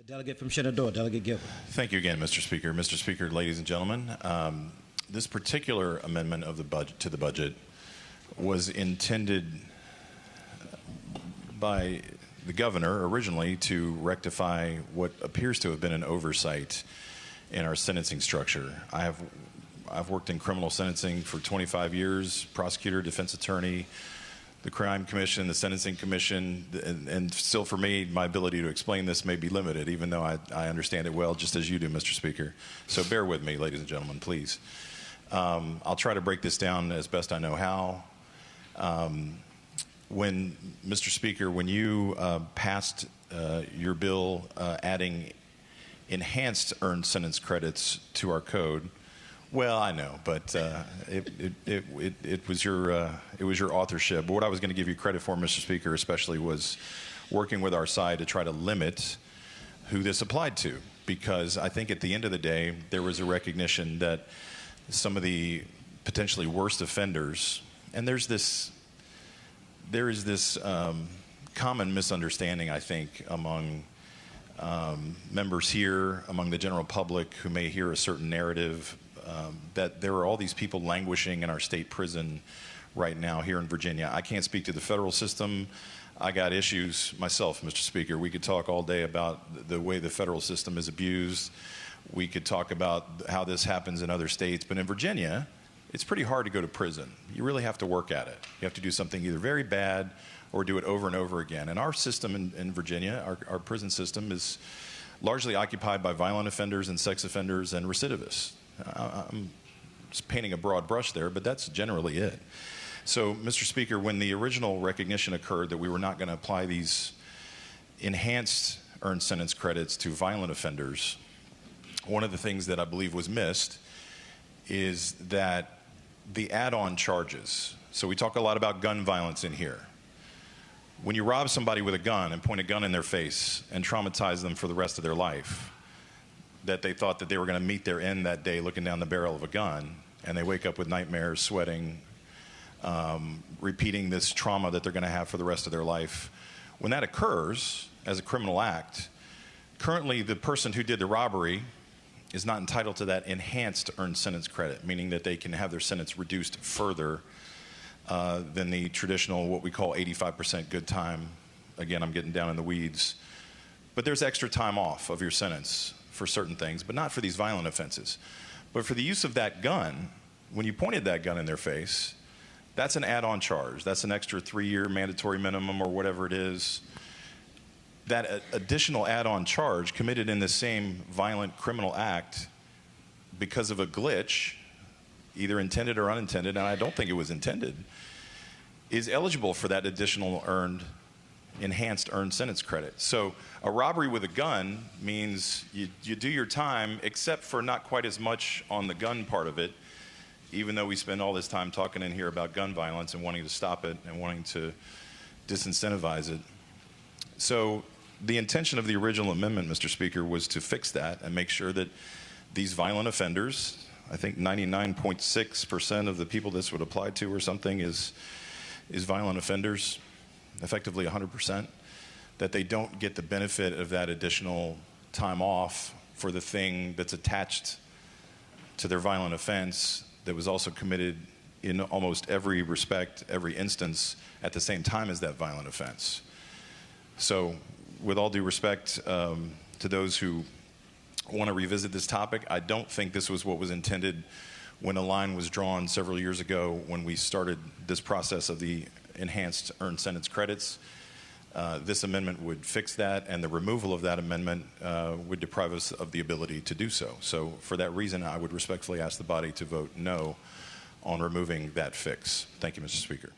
Delegate from Shenandoah, Delegate Gilbert. Thank you again, Mr. Speaker. Mr. Speaker, ladies and gentlemen, this particular amendment of the budget to the budget was intended by the governor originally to rectify what appears to have been an oversight in our sentencing structure. I've worked in criminal sentencing for 25 years, prosecutor, defense attorney, the Crime Commission, the Sentencing Commission, and still for me, my ability to explain this may be limited, even though I understand it well, just as you do, Mr. Speaker. So bear with me, ladies and gentlemen, please. I'll try to break this down as best I know how. Mr. Speaker, when you passed your bill adding enhanced earned sentence credits to our code, well, I know, but it was your authorship. But what I was going to give you credit for, Mr. Speaker, especially was working with our side to try to limit who this applied to, because I think at the end of the day there was a recognition that some of the potentially worst offenders, and there is this common misunderstanding, I think, among members here, among the general public who may hear a certain narrative, that there are all these people languishing in our state prison right now here in Virginia. I can't speak to the federal system. I got issues myself, Mr. Speaker. We could talk all day about the way the federal system is abused. We could talk about how this happens in other states. But in Virginia, it's pretty hard to go to prison. You really have to work at it. You have to do something either very bad or do it over and over again. And our system in Virginia, our prison system, is largely occupied by violent offenders and sex offenders and recidivists. I'm just painting a broad brush there, but that's generally it. So, Mr. Speaker, when the original recognition occurred that we were not going to apply these enhanced earned sentence credits to violent offenders, one of the things that I believe was missed is that the add-on charges. So we talk a lot about gun violence in here. When you rob somebody with a gun and point a gun in their face and traumatize them for the rest of their life, that they thought that they were going to meet their end that day looking down the barrel of a gun, and they wake up with nightmares, sweating, repeating this trauma that they're going to have for the rest of their life. When that occurs as a criminal act, currently the person who did the robbery is not entitled to that enhanced earned sentence credit, meaning that they can have their sentence reduced further than the traditional, what we call 85% good time. Again, I'm getting down in the weeds. But there's extra time off of your sentence for certain things, but not for these violent offenses. But for the use of that gun, when you pointed that gun in their face, that's an add-on charge. That's an extra 3-year mandatory minimum or whatever it is. That additional add-on charge committed in the same violent criminal act because of a glitch, either intended or unintended, and I don't think it was intended, is eligible for that additional enhanced earned sentence credit. So a robbery with a gun means you do your time, except for not quite as much on the gun part of it, even though we spend all this time talking in here about gun violence and wanting to stop it and wanting to disincentivize it. So the intention of the original amendment, Mr. Speaker, was to fix that and make sure that these violent offenders, I think 99.6% of the people this would apply to or something is violent offenders, effectively 100%, that they don't get the benefit of that additional time off for the thing that's attached to their violent offense that was also committed in almost every respect, every instance, at the same time as that violent offense. So, with all due respect to those who want to revisit this topic, I don't think this was what was intended when a line was drawn several years ago when we started this process of the enhanced earned sentence credits. This amendment would fix that, and the removal of that amendment would deprive us of the ability to do so. So for that reason, I would respectfully ask the body to vote no on removing that fix. Thank you, Mr. Speaker.